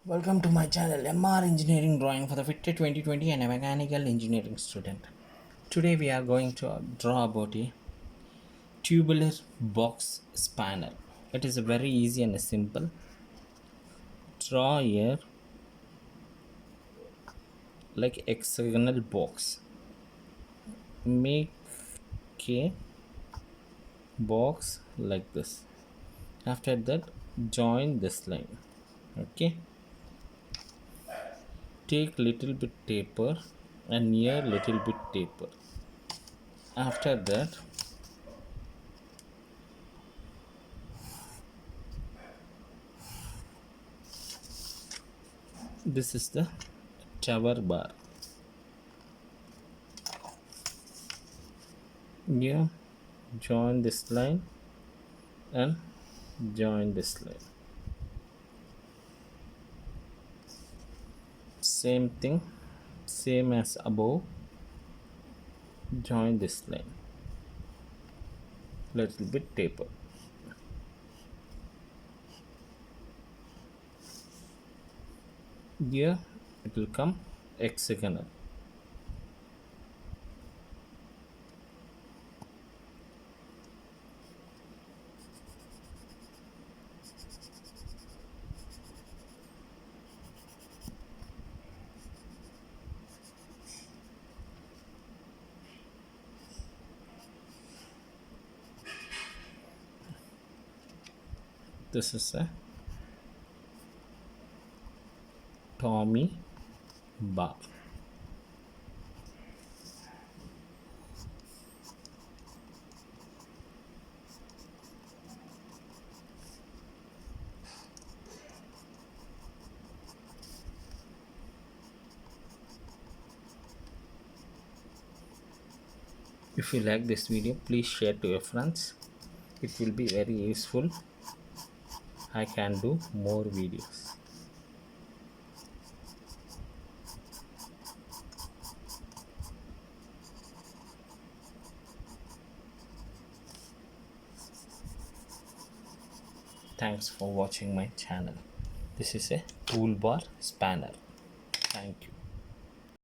Welcome to my channel MR Engineering Drawing for the Fitted 2020 and a mechanical engineering student. Today we are going to draw about a tubular box spanner. It is a very easy and a simple. Draw here like hexagonal box. Make a box like this. After that join this line. Okay. Take little bit taper and here little bit taper. After that this is the tower bar. Here join this line and join this line. Same thing, same as above. Join this line. Little bit taper. Here it will come hexagonal. This is a Tommy bar. If you like this video, please share to your friends. It will be very useful. I can do more videos. Thanks for watching my channel. This is a toolbar spanner. Thank you.